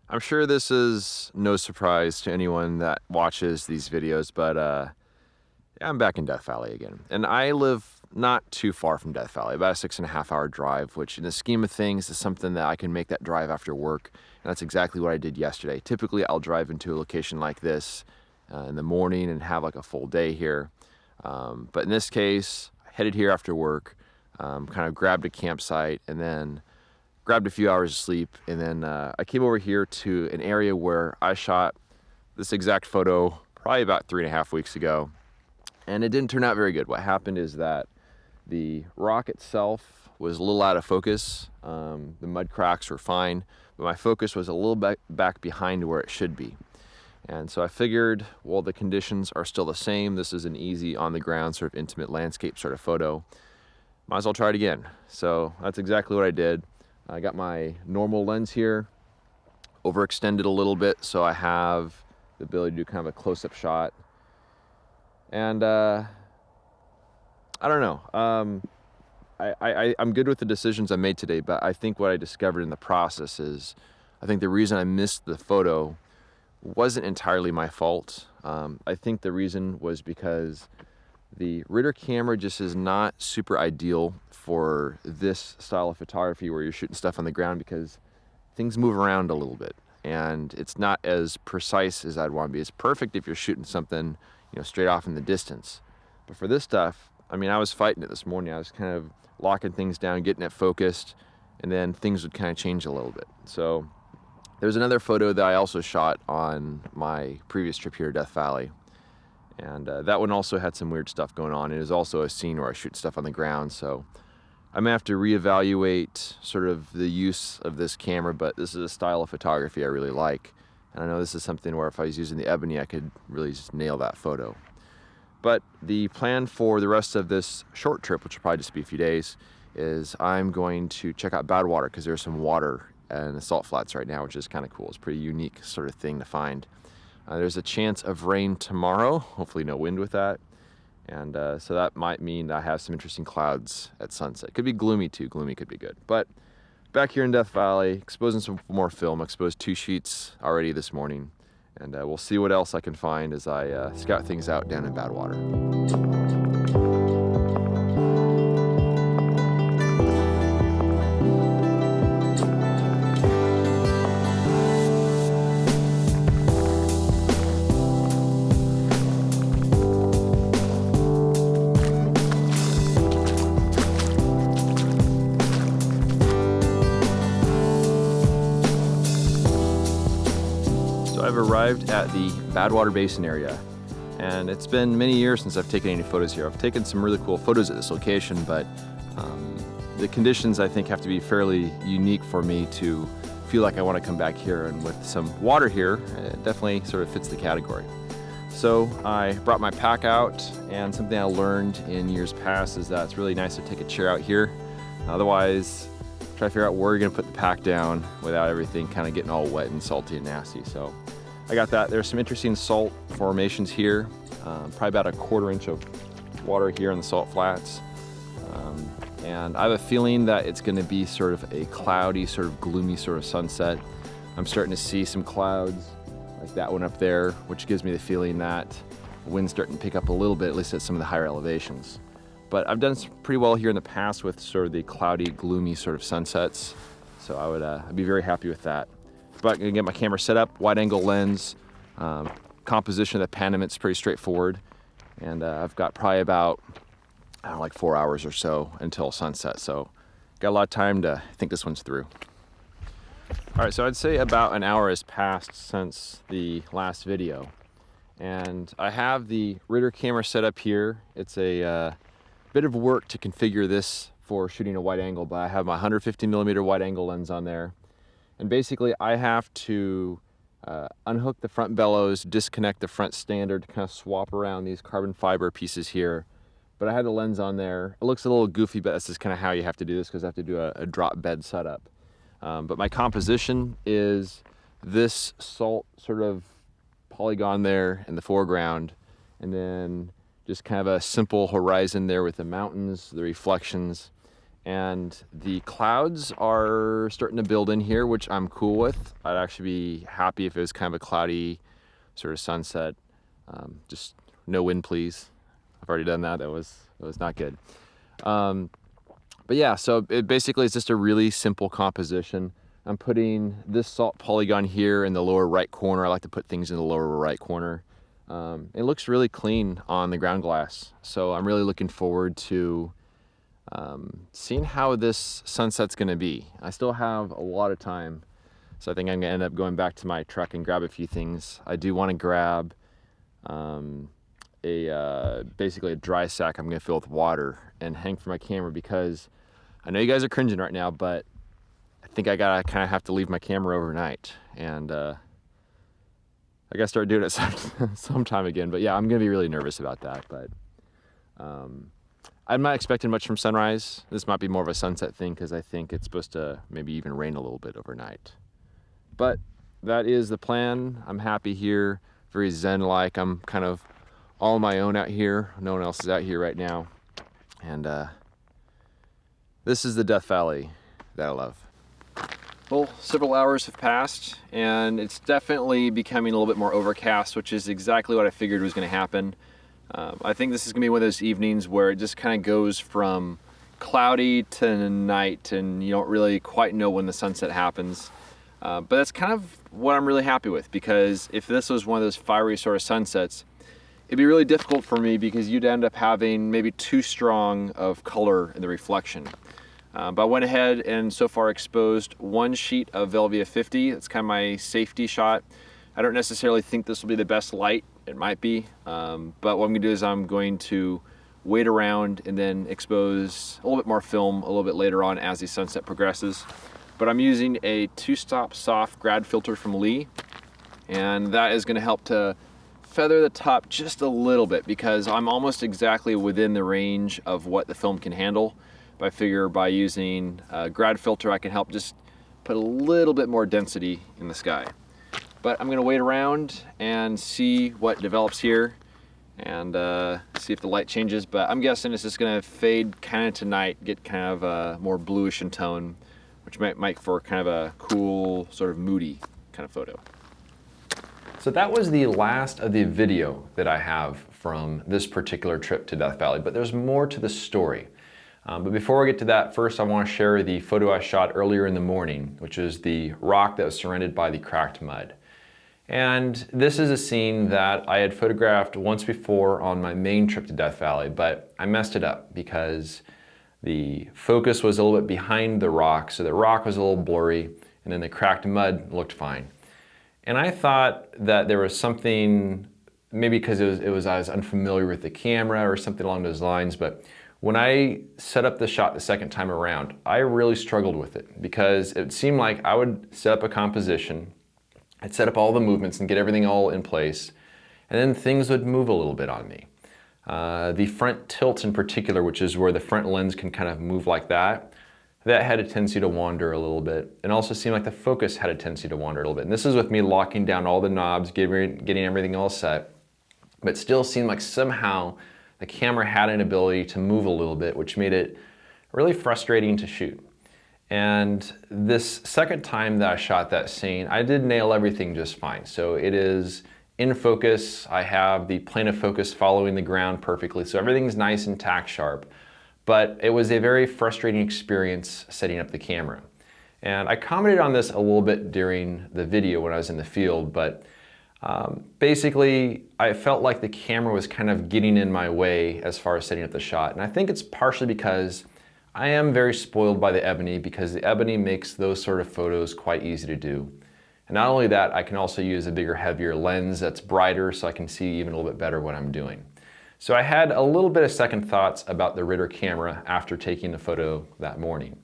I'm sure this is no surprise to anyone that watches these videos, but yeah, I'm back in Death Valley again. And I live not too far from Death Valley, about a 6.5 hour drive, which in the scheme of things is something that I can make that drive after work. And that's exactly what I did yesterday. Typically, I'll drive into a location like this in the morning and have like a full day here. But in this case, I headed here after work, kind of grabbed a campsite, and then grabbed a few hours of sleep, and then I came over here to an area where I shot this exact photo probably about 3.5 weeks ago, and it didn't turn out very good. What happened is that the rock itself was a little out of focus. The mud cracks were fine, but my focus was a little bit back behind where it should be. And so I figured, well, the conditions are still the same. This is an easy on the ground sort of intimate landscape sort of photo. Might as well try it again. So that's exactly what I did. I got my normal lens here, overextended a little bit so I have the ability to do kind of a close-up shot. And I don't know. I'm good with the decisions I made today, but I think what I discovered in the process is I think the reason I missed the photo wasn't entirely my fault. I think the reason was because the Ritter camera just is not super ideal for this style of photography where you're shooting stuff on the ground because things move around a little bit and it's not as precise as I'd want to be. It's perfect if you're shooting something, straight off in the distance. But for this stuff, I mean, I was fighting it this morning. I was kind of locking things down, getting it focused, and then things would kind of change a little bit. So there's another photo that I also shot on my previous trip here to Death Valley. And that one also had some weird stuff going on. It is also a scene where I shoot stuff on the ground, so I may have to reevaluate sort of the use of this camera, but this is a style of photography I really like. And I know this is something where if I was using the ebony, I could really just nail that photo. But the plan for the rest of this short trip, which will probably just be a few days, is I'm going to check out Badwater because there's some water in the salt flats right now, which is kind of cool. It's a pretty unique sort of thing to find. There's a chance of rain tomorrow, hopefully no wind with that. And so that might mean I have some interesting clouds at sunset. Could be gloomy too, gloomy could be good. But back here in Death Valley, exposing some more film. I exposed 2 sheets already this morning. And we'll see what else I can find as I scout things out down in Badwater. I've arrived at the Badwater Basin area, and it's been many years since I've taken any photos here. I've taken some really cool photos at this location, but the conditions I think have to be fairly unique for me to feel like I want to come back here, and with some water here, it definitely sort of fits the category. So I brought my pack out, and something I learned in years past is that it's really nice to take a chair out here. Otherwise, try to figure out where you're gonna put the pack down without everything kind of getting all wet and salty and nasty. So I got that. There's some interesting salt formations here, probably about a 1/4 inch of water here in the salt flats. And I have a feeling that it's gonna be sort of a cloudy, sort of gloomy sort of sunset. I'm starting to see some clouds like that one up there, which gives me the feeling that the wind's starting to pick up a little bit, at least at some of the higher elevations. But I've done pretty well here in the past with sort of the cloudy, gloomy sort of sunsets. So I'd be very happy with that. But I'm gonna get my camera set up, wide angle lens, composition of the Panament's pretty straightforward. And I've got probably about, like 4 hours or so until sunset. So got a lot of time to think this one's through. All right, so I'd say about an hour has passed since the last video. And I have the Ritter camera set up here. It's a bit of work to configure this for shooting a wide angle, but I have my 150mm wide angle lens on there. And basically I have to unhook the front bellows, disconnect the front stander to kind of swap around these carbon fiber pieces here. But I had the lens on there. It looks a little goofy, but that's just kind of how you have to do this because I have to do a drop bed setup. But my composition is this salt sort of polygon there in the foreground, and then just kind of a simple horizon there with the mountains, the reflections, And the clouds are starting to build in here, which I'm cool with. I'd actually be happy if it was kind of a cloudy sort of sunset. Just no wind, please. I've already done that. That was not good. But yeah, so it basically is just a really simple composition. I'm putting this salt polygon here in the lower right corner. I like to put things in the lower right corner. It looks really clean on the ground glass. So I'm really looking forward to seeing how this sunset's gonna be. I still have a lot of time. So I think I'm gonna end up going back to my truck and grab a few things. I do wanna grab basically a dry sack I'm gonna fill with water and hang for my camera, because I know you guys are cringing right now, but I think I gotta kind of have to leave my camera overnight, and I gotta start doing it sometime again. But yeah, I'm gonna be really nervous about that. But I'm not expecting much from sunrise. This might be more of a sunset thing, because I think it's supposed to maybe even rain a little bit overnight. But that is the plan. I'm happy here, very zen-like. I'm kind of all on my own out here. No one else is out here right now. And this is the Death Valley that I love. Well, several hours have passed, and it's definitely becoming a little bit more overcast, which is exactly what I figured was going to happen. I think this is going to be one of those evenings where it just kind of goes from cloudy to night, and you don't really quite know when the sunset happens. But that's kind of what I'm really happy with, because if this was one of those fiery sort of sunsets, it'd be really difficult for me, because you'd end up having maybe too strong of color in the reflection. But I went ahead and so far exposed one sheet of Velvia 50. That's kind of my safety shot. I don't necessarily think this will be the best light. It might be. But what I'm gonna do is I'm going to wait around and then expose a little bit more film a little bit later on as the sunset progresses. But I'm using a 2-stop soft grad filter from Lee, and that is gonna help to feather the top just a little bit, because I'm almost exactly within the range of what the film can handle. But I figure by using a grad filter, I can help just put a little bit more density in the sky. But I'm gonna wait around and see what develops here, and see if the light changes. But I'm guessing it's just gonna fade kind of to night, get kind of more bluish in tone, which might make for kind of a cool, sort of moody kind of photo. So that was the last of the video that I have from this particular trip to Death Valley, but there's more to the story. But before we get to that, first I want to share the photo I shot earlier in the morning, which is the rock that was surrounded by the cracked mud. And this is a scene that I had photographed once before on my main trip to Death Valley, but I messed it up because the focus was a little bit behind the rock, so the rock was a little blurry, and then the cracked mud looked fine. And I thought that there was something, maybe because I was unfamiliar with the camera or something along those lines, but when I set up the shot the second time around, I really struggled with it, because it seemed like I would set up a composition, I'd set up all the movements and get everything all in place, and then things would move a little bit on me. The front tilt in particular, which is where the front lens can kind of move like that had a tendency to wander a little bit. It also seemed like the focus had a tendency to wander a little bit. And this is with me locking down all the knobs, getting everything all set, but it still seemed like somehow the camera had an ability to move a little bit, which made it really frustrating to shoot. And this second time that I shot that scene, I did nail everything just fine. So it is in focus. I have the plane of focus following the ground perfectly. So everything's nice and tack sharp. But it was a very frustrating experience setting up the camera. And I commented on this a little bit during the video when I was in the field, but basically I felt like the camera was kind of getting in my way as far as setting up the shot. And I think it's partially because I am very spoiled by the ebony, because the ebony makes those sort of photos quite easy to do. And not only that, I can also use a bigger, heavier lens that's brighter, so I can see even a little bit better what I'm doing. So I had a little bit of second thoughts about the Ritter camera after taking the photo that morning.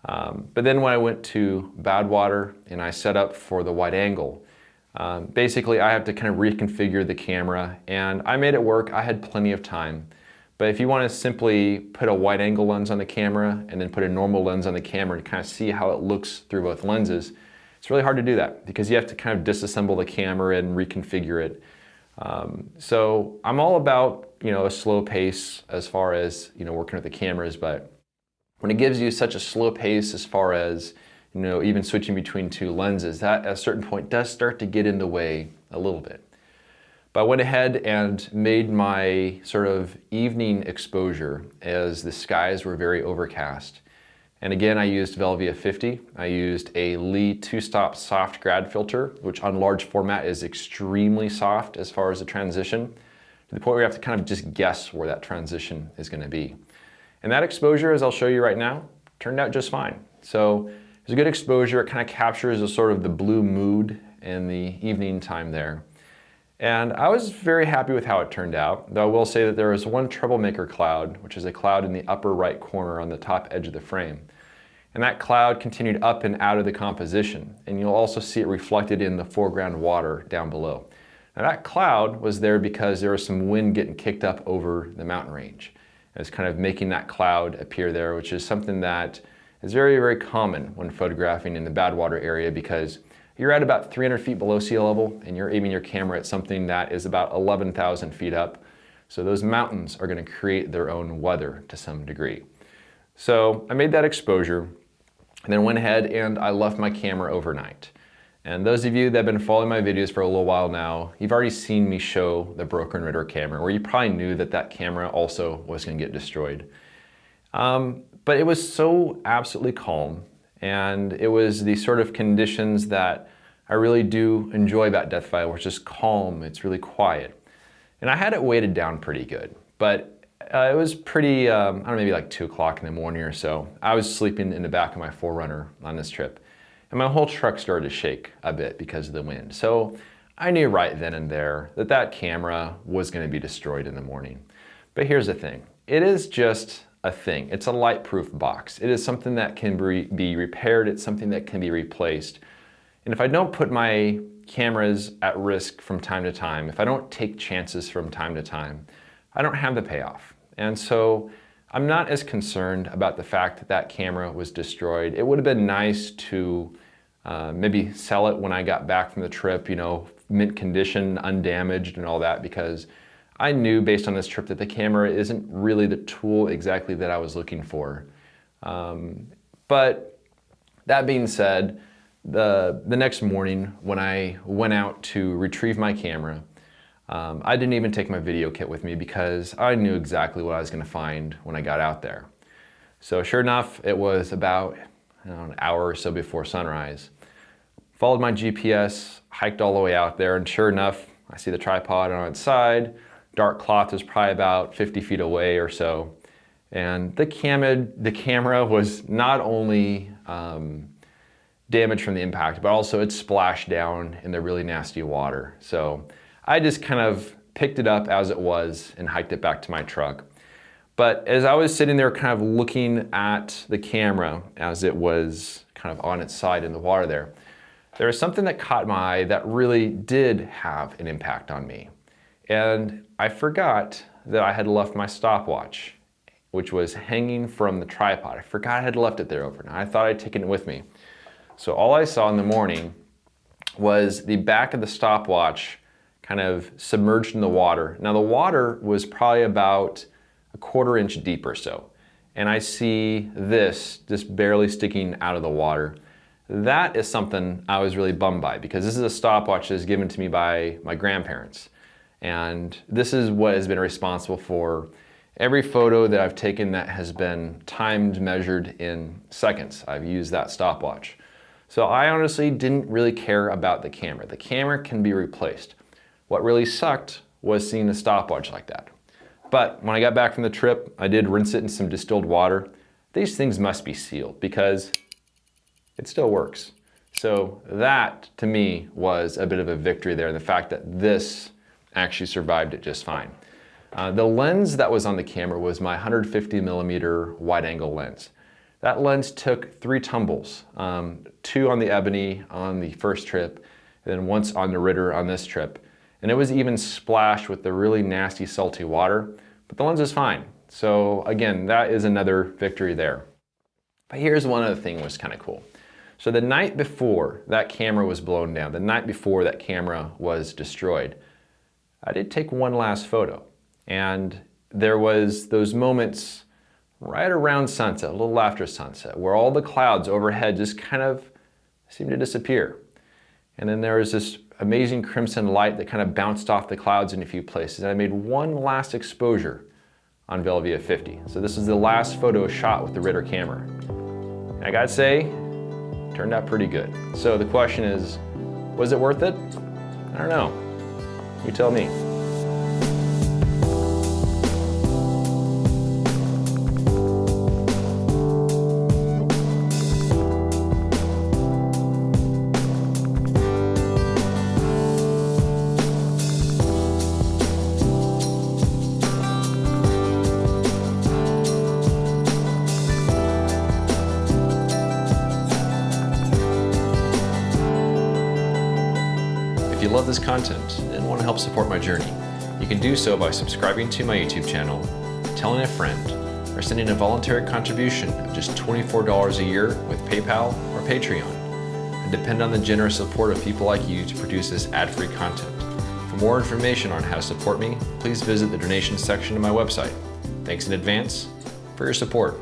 But then when I went to Badwater and I set up for the wide angle, basically I have to kind of reconfigure the camera, and I made it work. I had plenty of time. But if you want to simply put a wide angle lens on the camera and then put a normal lens on the camera and kind of see how it looks through both lenses, it's really hard to do that, because you have to kind of disassemble the camera and reconfigure it. So I'm all about, a slow pace as far as, working with the cameras, but when it gives you such a slow pace as far as, you know, even switching between two lenses, that at a certain point does start to get in the way a little bit. But I went ahead and made my sort of evening exposure as the skies were very overcast. And again, I used Velvia 50. I used a Lee 2-stop soft grad filter, which on large format is extremely soft as far as the transition, to the point where you have to kind of just guess where that transition is going to be. And that exposure, as I'll show you right now, turned out just fine. So it's a good exposure. It kind of captures the sort of the blue mood in the evening time there. And I was very happy with how it turned out, though I will say that there was one troublemaker cloud, which is a cloud in the upper right corner on the top edge of the frame. And that cloud continued up and out of the composition, and you'll also see it reflected in the foreground water down below. Now that cloud was there because there was some wind getting kicked up over the mountain range. It's kind of making that cloud appear there, which is something that is very, very common when photographing in the Badwater area, because you're at about 300 feet below sea level and you're aiming your camera at something that is about 11,000 feet up. So those mountains are going to create their own weather to some degree. So I made that exposure and then went ahead and I left my camera overnight. And those of you that have been following my videos for a little while now, you've already seen me show the Broken Ritter camera, where you probably knew that that camera also was going to get destroyed. But it was so absolutely calm, and it was the sort of conditions that I really do enjoy about Deathfire, which is calm, it's really quiet. And I had it weighted down pretty good, but it was pretty, I don't know, maybe like 2 o'clock in the morning or so. I was sleeping in the back of my 4Runner on this trip, and my whole truck started to shake a bit because of the wind. So I knew right then and there that that camera was going to be destroyed in the morning. But here's the thing, it is just a thing. It's a light-proof box. It is something that can be repaired. It's something that can be replaced. And if I don't put my cameras at risk from time to time, if I don't take chances from time to time, I don't have the payoff. And so I'm not as concerned about the fact that that camera was destroyed. It would have been nice to maybe sell it when I got back from the trip, you know, mint condition, undamaged and all that, because I knew based on this trip that the camera isn't really the tool exactly that I was looking for. But that being said, the next morning when I went out to retrieve my camera, I didn't even take my video kit with me because I knew exactly what I was going to find when I got out there. So sure enough, it was about an hour or so before sunrise. Followed my GPS, hiked all the way out there, and sure enough, I see the tripod on its side. Dark cloth is probably about 50 feet away or so. And the camera was not only damaged from the impact, but also it splashed down in the really nasty water. So I just kind of picked it up as it was and hiked it back to my truck. But as I was sitting there kind of looking at the camera as it was kind of on its side in the water there was something that caught my eye that really did have an impact on me. And I forgot that I had left my stopwatch, which was hanging from the tripod. I forgot I had left it there overnight. I thought I'd taken it with me. So all I saw in the morning was the back of the stopwatch kind of submerged in the water. Now the water was probably about a 1/4 inch deep or so. And I see this just barely sticking out of the water. That is something I was really bummed by, because this is a stopwatch that was given to me by my grandparents. And this is what has been responsible for every photo that I've taken that has been timed, measured in seconds. I've used that stopwatch. So I honestly didn't really care about the camera. The camera can be replaced. What really sucked was seeing a stopwatch like that. But when I got back from the trip, I did rinse it in some distilled water. These things must be sealed because it still works. So that, to me, was a bit of a victory there, the fact that this actually survived it just fine. The lens that was on the camera was my 150mm wide-angle lens. That lens took 3 tumbles, 2 on the Ebony on the first trip, and then once on the Ritter on this trip. And it was even splashed with the really nasty salty water, but the lens is fine. So again, that is another victory there. But here's one other thing that was kind of cool. So the night before that camera was blown down, the night before that camera was destroyed, I did take one last photo. And there was those moments right around sunset, a little after sunset, where all the clouds overhead just kind of seem to disappear. And then there was this amazing crimson light that kind of bounced off the clouds in a few places. And I made one last exposure on Velvia 50. So this is the last photo shot with the Ritter camera. And I gotta say, turned out pretty good. So the question is, was it worth it? I don't know. You tell me. If you love this content and want to help support my journey, you can do so by subscribing to my YouTube channel, telling a friend, or sending a voluntary contribution of just $24 a year with PayPal or Patreon, and depend on the generous support of people like you to produce this ad-free content. For more information on how to support me, please visit the donation section of my website. Thanks in advance for your support.